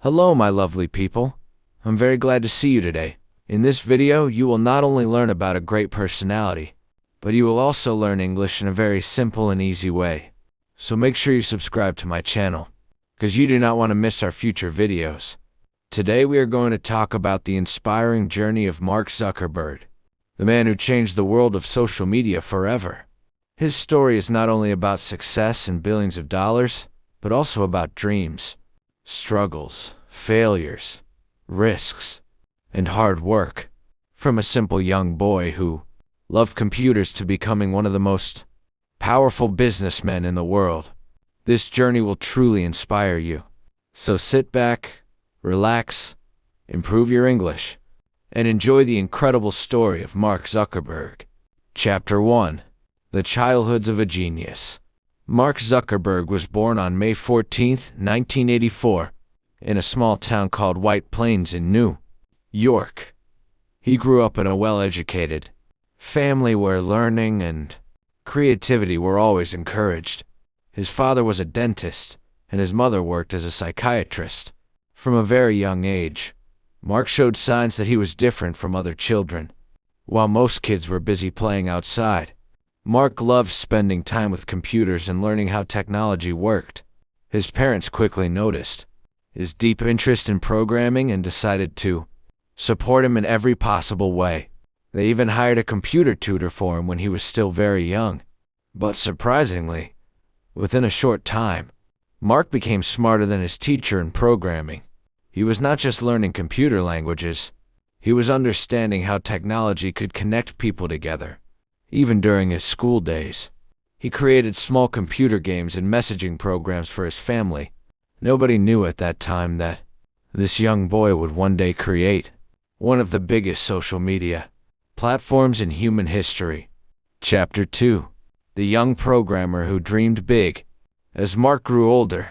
Hello, my lovely people. I'm very glad to see you today. In this video, you will not only learn about a great personality, but you will also learn English in a very simple and easy way. So make sure you subscribe to my channel, because you do not want to miss our future videos. Today we are going to talk about the inspiring journey of Mark Zuckerberg, the man who changed the world of social media forever. His story is not only about success and billions of dollars, but also about dreams, struggles, failures, risks, and hard work. From a simple young boy who loved computers to becoming one of the most powerful businessmen in the world. This journey will truly inspire you. So sit back, relax, improve your English, and enjoy the incredible story of Mark Zuckerberg. Chapter 1. The Childhoods of a Genius. Mark Zuckerberg was born on May 14, 1984, in a small town called White Plains in New York. He grew up in a well-educated family where learning and creativity were always encouraged. His father was a dentist, and his mother worked as a psychiatrist. From a very young age, Mark showed signs that he was different from other children. While most kids were busy playing outside, Mark loved spending time with computers and learning how technology worked. His parents quickly noticed his deep interest in programming and decided to support him in every possible way. They even hired a computer tutor for him when he was still very young. But surprisingly, within a short time, Mark became smarter than his teacher in programming. He was not just learning computer languages, he was understanding how technology could connect people together. Even during his school days, he created small computer games and messaging programs for his family. Nobody knew at that time that this young boy would one day create one of the biggest social media platforms in human history. Chapter 2. The Young Programmer Who Dreamed Big. As Mark grew older,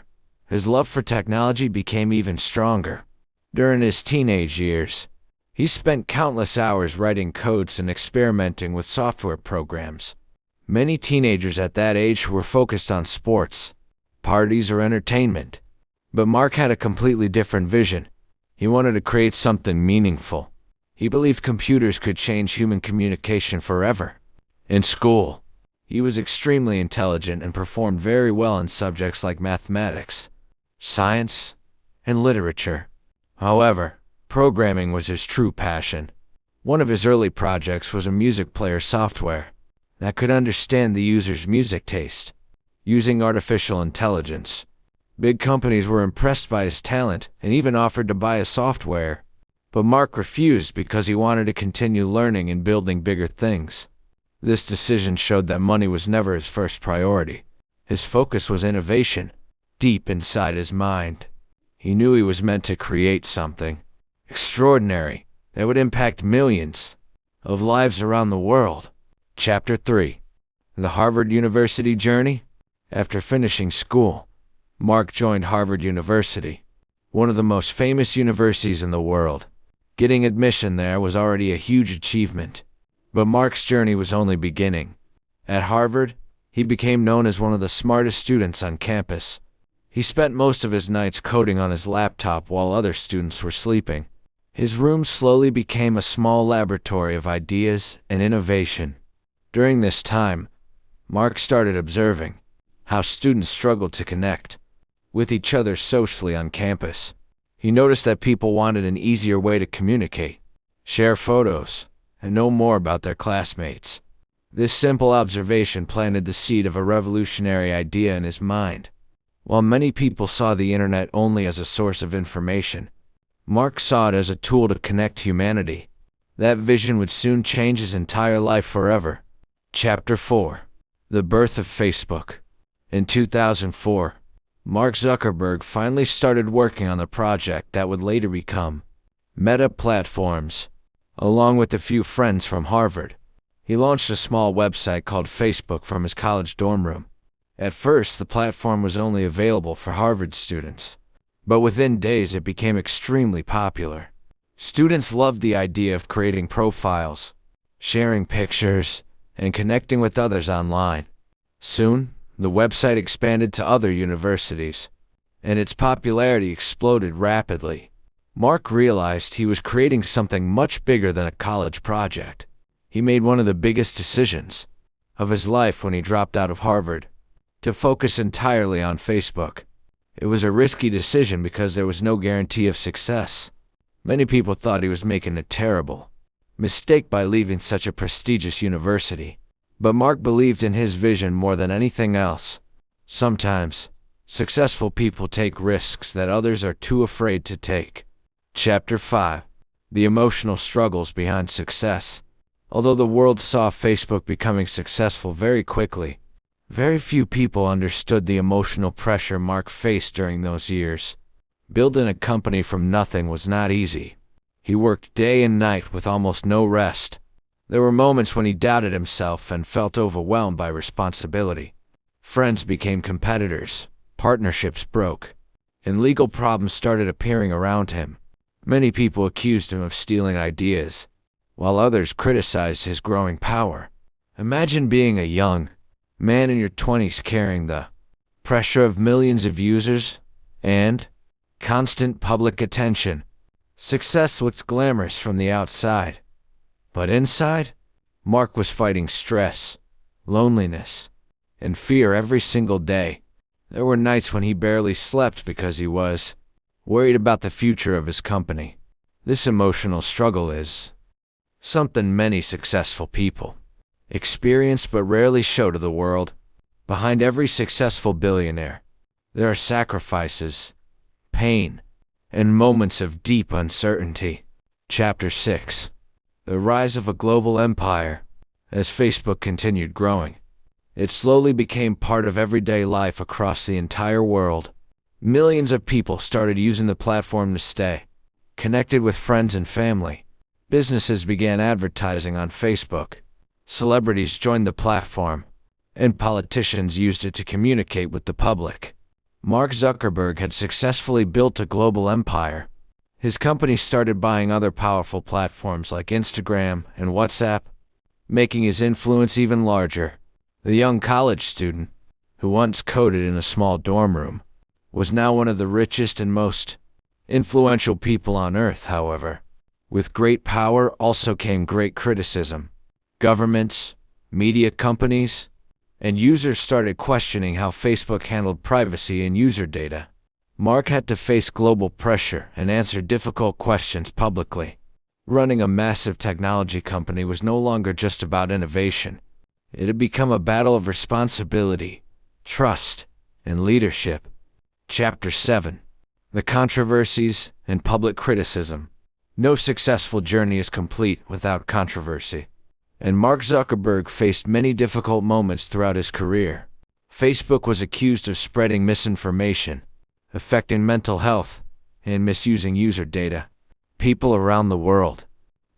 his love for technology became even stronger. During his teenage years, he spent countless hours writing codes and experimenting with software programs. Many teenagers at that age were focused on sports, parties, or entertainment. But Mark had a completely different vision. He wanted to create something meaningful. He believed computers could change human communication forever. In school, he was extremely intelligent and performed very well in subjects like mathematics, science, and literature. However, programming was his true passion. One of his early projects was a music player software that could understand the user's music taste. Using artificial intelligence, big companies were impressed by his talent and even offered to buy his software. But Mark refused because he wanted to continue learning and building bigger things. This decision showed that money was never his first priority. His focus was innovation. Deep inside his mind, he knew he was meant to create something extraordinary that would impact millions of lives around the world. Chapter 3. The Harvard University Journey. After finishing school, Mark joined Harvard University, one of the most famous universities in the world. Getting admission there was already a huge achievement, but Mark's journey was only beginning. At Harvard, he became known as one of the smartest students on campus. He spent most of his nights coding on his laptop while other students were sleeping. His room slowly became a small laboratory of ideas and innovation. During this time, Mark started observing how students struggled to connect with each other socially on campus. He noticed that people wanted an easier way to communicate, share photos, and know more about their classmates. This simple observation planted the seed of a revolutionary idea in his mind. While many people saw the internet only as a source of information, Mark saw it as a tool to connect humanity. That vision would soon change his entire life forever. Chapter 4. The Birth of Facebook. In 2004, Mark Zuckerberg finally started working on the project that would later become Meta Platforms. Along with a few friends from Harvard, he launched a small website called Facebook from his college dorm room. At first, the platform was only available for Harvard students, but within days it became extremely popular. Students loved the idea of creating profiles, sharing pictures, and connecting with others online. Soon, the website expanded to other universities, and its popularity exploded rapidly. Mark realized he was creating something much bigger than a college project. He made one of the biggest decisions of his life when he dropped out of Harvard to focus entirely on Facebook. It was a risky decision because there was no guarantee of success. Many people thought he was making a terrible mistake by leaving such a prestigious university. But Mark believed in his vision more than anything else. Sometimes, successful people take risks that others are too afraid to take. Chapter 5. The emotional struggles behind success. Although the world saw Facebook becoming successful very quickly, very few people understood the emotional pressure Mark faced during those years. Building a company from nothing was not easy. He worked day and night with almost no rest. There were moments when he doubted himself and felt overwhelmed by responsibility. Friends became competitors, partnerships broke, and legal problems started appearing around him. Many people accused him of stealing ideas, while others criticized his growing power. Imagine being a young man in your 20s carrying the pressure of millions of users and constant public attention. Success looked glamorous from the outside, but inside, Mark was fighting stress, loneliness, and fear every single day. There were nights when he barely slept because he was worried about the future of his company. This emotional struggle is something many successful people experience but rarely show to the world. Behind every successful billionaire, there are sacrifices, pain, and moments of deep uncertainty. Chapter 6. The rise of a global empire. As Facebook continued growing, it slowly became part of everyday life across the entire world. Millions of people started using the platform to stay connected with friends and family. Businesses began advertising on Facebook. Celebrities joined the platform, and politicians used it to communicate with the public. Mark Zuckerberg had successfully built a global empire. His company started buying other powerful platforms like Instagram and WhatsApp, making his influence even larger. The young college student, who once coded in a small dorm room, was now one of the richest and most influential people on Earth. However, with great power also came great criticism. Governments, media companies, and users started questioning how Facebook handled privacy and user data. Mark had to face global pressure and answer difficult questions publicly. Running a massive technology company was no longer just about innovation. It had become a battle of responsibility, trust, and leadership. Chapter 7. The controversies and public criticism. No successful journey is complete without controversy, and Mark Zuckerberg faced many difficult moments throughout his career. Facebook was accused of spreading misinformation, affecting mental health, and misusing user data. People around the world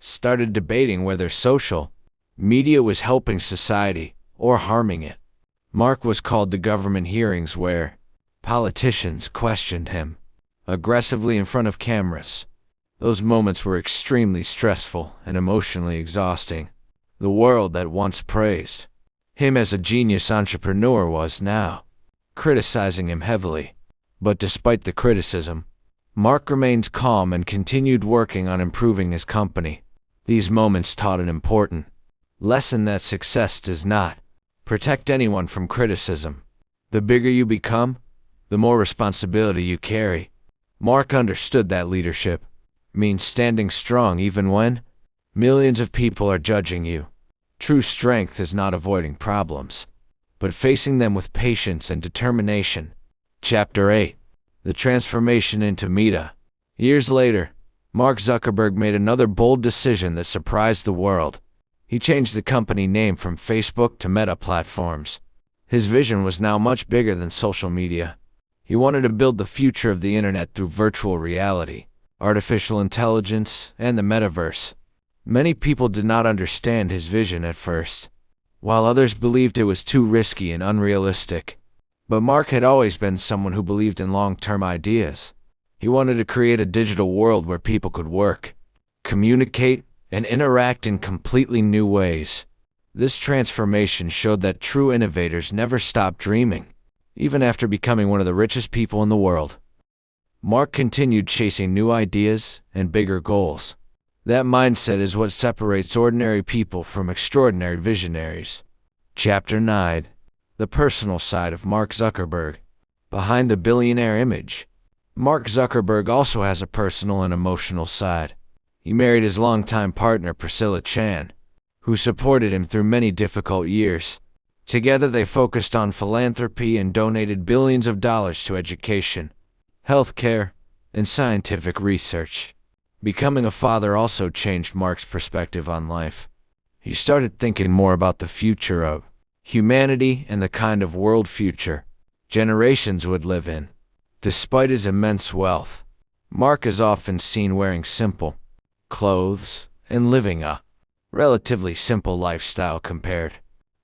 started debating whether social media was helping society or harming it. Mark was called to government hearings where politicians questioned him aggressively in front of cameras. Those moments were extremely stressful and emotionally exhausting. The world that once praised him as a genius entrepreneur was now criticizing him heavily. But despite the criticism, Mark remained calm and continued working on improving his company. These moments taught an important lesson that success does not protect anyone from criticism. The bigger you become, the more responsibility you carry. Mark understood that leadership means standing strong even when millions of people are judging you. True strength is not avoiding problems, but facing them with patience and determination. Chapter 8. The transformation into Meta. Years later, Mark Zuckerberg made another bold decision that surprised the world. He changed the company name from Facebook to Meta Platforms. His vision was now much bigger than social media. He wanted to build the future of the internet through virtual reality, artificial intelligence, and the metaverse. Many people did not understand his vision at first, while others believed it was too risky and unrealistic. But Mark had always been someone who believed in long-term ideas. He wanted to create a digital world where people could work, communicate, and interact in completely new ways. This transformation showed that true innovators never stop dreaming. even after becoming one of the richest people in the world. Mark continued chasing new ideas and bigger goals. That mindset is what separates ordinary people from extraordinary visionaries. Chapter 9. The personal side of Mark Zuckerberg. Behind the billionaire image, Mark Zuckerberg also has a personal and emotional side. He married his longtime partner Priscilla Chan, who supported him through many difficult years. Together they focused on philanthropy and donated billions of dollars to education, healthcare, and scientific research. Becoming a father also changed Mark's perspective on life. He started thinking more about the future of humanity and the kind of world future generations would live in. Despite his immense wealth, Mark is often seen wearing simple clothes and living a relatively simple lifestyle compared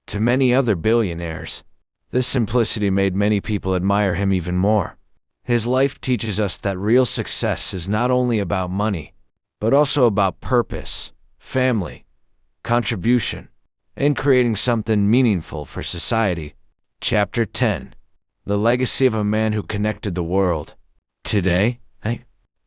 to many other billionaires. This simplicity made many people admire him even more. His life teaches us that real success is not only about money, but also about purpose, family, contribution, and creating something meaningful for society. Chapter 10. The legacy of a man who connected the world. Today,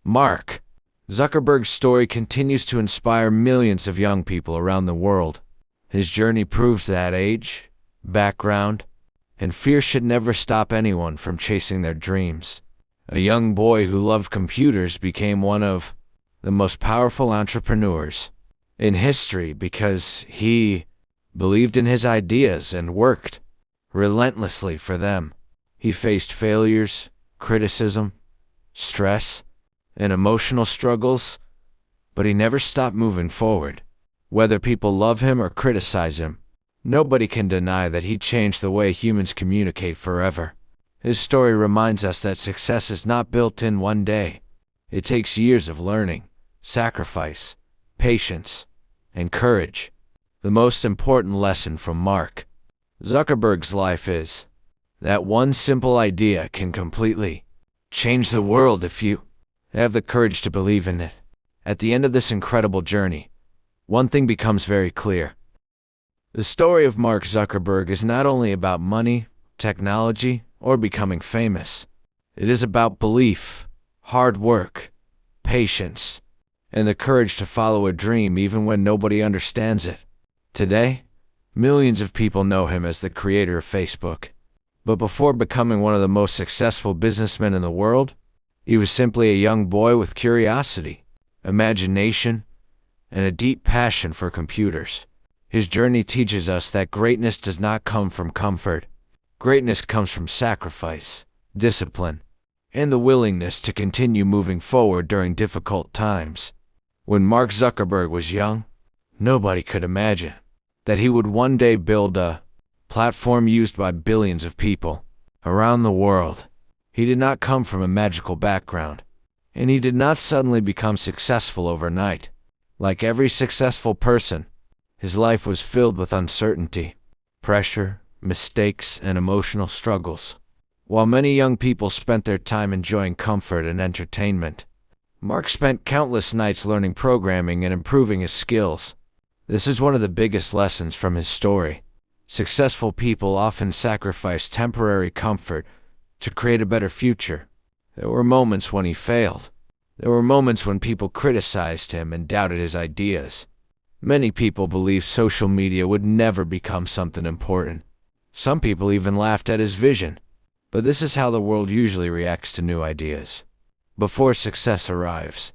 Mark Zuckerberg's story continues to inspire millions of young people around the world. His journey proves that age, background, and fear should never stop anyone from chasing their dreams. A young boy who loved computers became one of the most powerful entrepreneurs in history because he believed in his ideas and worked relentlessly for them. He faced failures, criticism, stress, and emotional struggles, but he never stopped moving forward. Whether people love him or criticize him, nobody can deny that he changed the way humans communicate forever. His story reminds us that success is not built in one day. It takes years of learning, sacrifice, patience, and courage. The most important lesson from Mark Zuckerberg's life is that one simple idea can completely change the world if you have the courage to believe in it. At the end of this incredible journey, one thing becomes very clear. The story of Mark Zuckerberg is not only about money, technology, or becoming famous. It is about belief, hard work, patience, and the courage to follow a dream even when nobody understands it. Today, millions of people know him as the creator of Facebook. But before becoming one of the most successful businessmen in the world, he was simply a young boy with curiosity, imagination, and a deep passion for computers. His journey teaches us that greatness does not come from comfort. Greatness comes from sacrifice, discipline, and the willingness to continue moving forward during difficult times. When Mark Zuckerberg was young, nobody could imagine that he would one day build a platform used by billions of people around the world. He did not come from a magical background, and he did not suddenly become successful overnight. Like every successful person, his life was filled with uncertainty, pressure, mistakes, and emotional struggles. While many young people spent their time enjoying comfort and entertainment, Mark spent countless nights learning programming and improving his skills. This is one of the biggest lessons from his story. Successful people often sacrifice temporary comfort to create a better future. There were moments when he failed. There were moments when people criticized him and doubted his ideas. Many people believed social media would never become something important. Some people even laughed at his vision. But this is how the world usually reacts to new ideas. Before success arrives,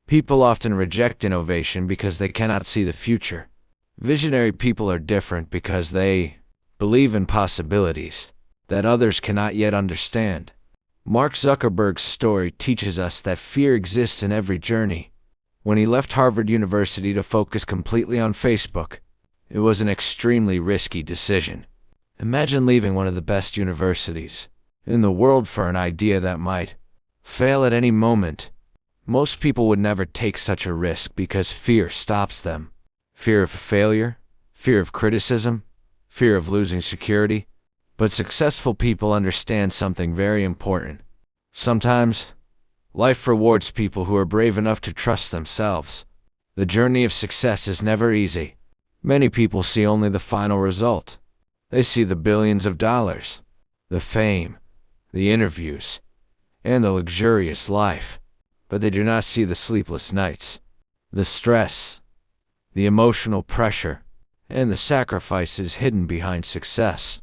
people often reject innovation because they cannot see the future. Visionary people are different because they believe in possibilities that others cannot yet understand. Mark Zuckerberg's story teaches us that fear exists in every journey. When he left Harvard University to focus completely on Facebook, it was an extremely risky decision. Imagine leaving one of the best universities in the world for an idea that might fail at any moment. Most people would never take such a risk because fear stops them. Fear of failure, fear of criticism, fear of losing security. But successful people understand something very important. Sometimes, life rewards people who are brave enough to trust themselves. The journey of success is never easy. Many people see only the final result. They see the billions of dollars, the fame, the interviews, and the luxurious life. But they do not see the sleepless nights, the stress, the emotional pressure, and the sacrifices hidden behind success.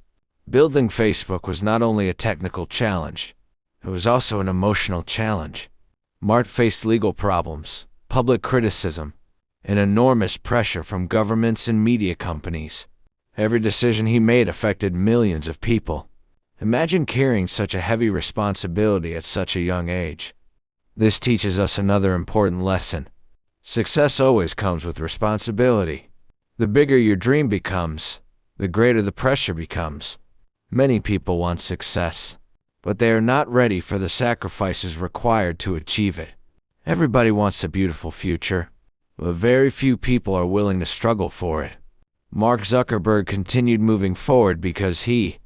Building Facebook was not only a technical challenge, it was also an emotional challenge. Mark faced legal problems, public criticism, and enormous pressure from governments and media companies. Every decision he made affected millions of people. Imagine carrying such a heavy responsibility at such a young age. This teaches us another important lesson. Success always comes with responsibility. The bigger your dream becomes, the greater the pressure becomes. Many people want success, but they are not ready for the sacrifices required to achieve it. Everybody wants a beautiful future, but very few people are willing to struggle for it. Mark Zuckerberg continued moving forward because he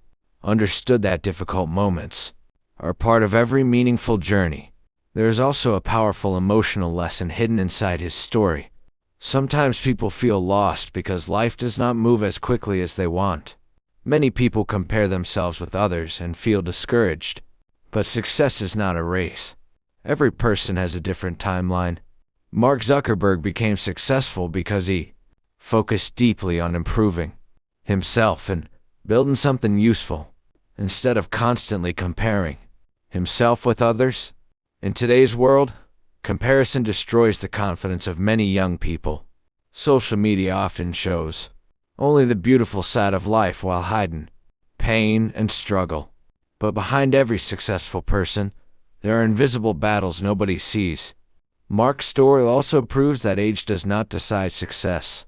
understood that difficult moments are part of every meaningful journey. There is also a powerful emotional lesson hidden inside his story. Sometimes people feel lost because life does not move as quickly as they want. Many people compare themselves with others and feel discouraged. But success is not a race. Every person has a different timeline. Mark Zuckerberg became successful because he focused deeply on improving himself and building something useful, instead of constantly comparing himself with others. In today's world, comparison destroys the confidence of many young people. Social media often shows only the beautiful side of life while hiding pain and struggle. But behind every successful person, there are invisible battles nobody sees. Mark's story also proves that age does not decide success.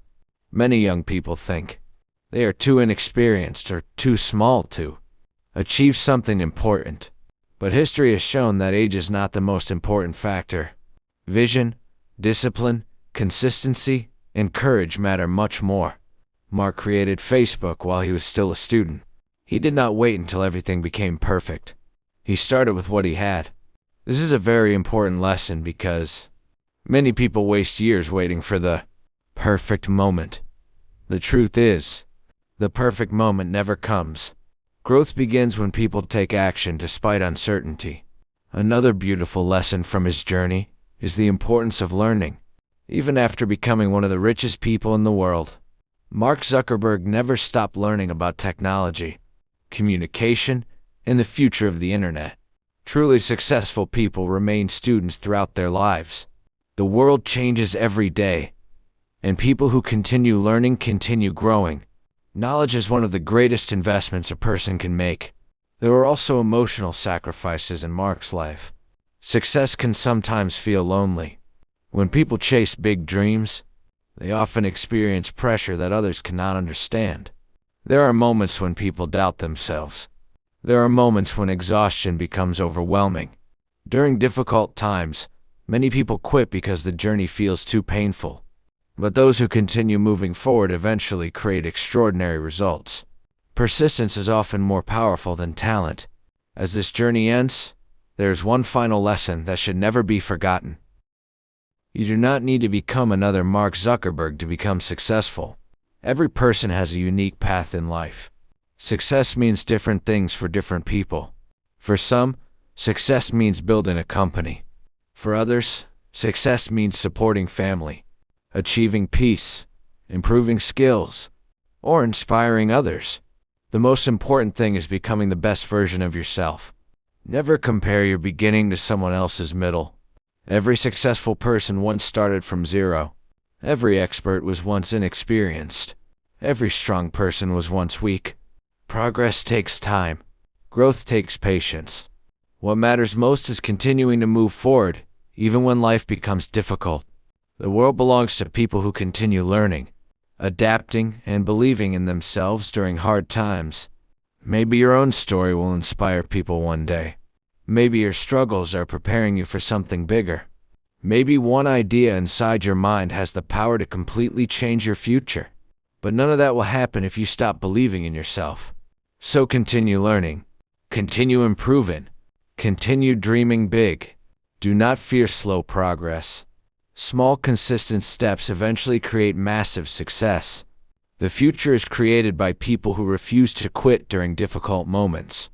Many young people think they are too inexperienced or too small to achieve something important. But history has shown that age is not the most important factor. Vision, discipline, consistency, and courage matter much more. Mark created Facebook while he was still a student. He did not wait until everything became perfect. He started with what he had. This is a very important lesson because many people waste years waiting for the perfect moment. The truth is, the perfect moment never comes. Growth begins when people take action despite uncertainty. Another beautiful lesson from his journey is the importance of learning. Even after becoming one of the richest people in the world, Mark Zuckerberg never stopped learning about technology, communication, and the future of the internet. Truly successful people remain students throughout their lives. The world changes every day, and people who continue learning continue growing. Knowledge is one of the greatest investments a person can make. There were also emotional sacrifices in Mark's life. Success can sometimes feel lonely. When people chase big dreams, they often experience pressure that others cannot understand. There are moments when people doubt themselves. There are moments when exhaustion becomes overwhelming. During difficult times, many people quit because the journey feels too painful. But those who continue moving forward eventually create extraordinary results. Persistence is often more powerful than talent. As this journey ends, there is one final lesson that should never be forgotten. You do not need to become another Mark Zuckerberg to become successful. Every person has a unique path in life. Success means different things for different people. For some, success means building a company. For others, success means supporting family, achieving peace, improving skills, or inspiring others. The most important thing is becoming the best version of yourself. Never compare your beginning to someone else's middle. Every successful person once started from zero. Every expert was once inexperienced. Every strong person was once weak. Progress takes time. Growth takes patience. What matters most is continuing to move forward, even when life becomes difficult. The world belongs to people who continue learning, adapting, and believing in themselves during hard times. Maybe your own story will inspire people one day. Maybe your struggles are preparing you for something bigger. Maybe one idea inside your mind has the power to completely change your future. But none of that will happen if you stop believing in yourself. So continue learning, continue improving, continue dreaming big. Do not fear slow progress. Small, consistent steps eventually create massive success. The future is created by people who refuse to quit during difficult moments.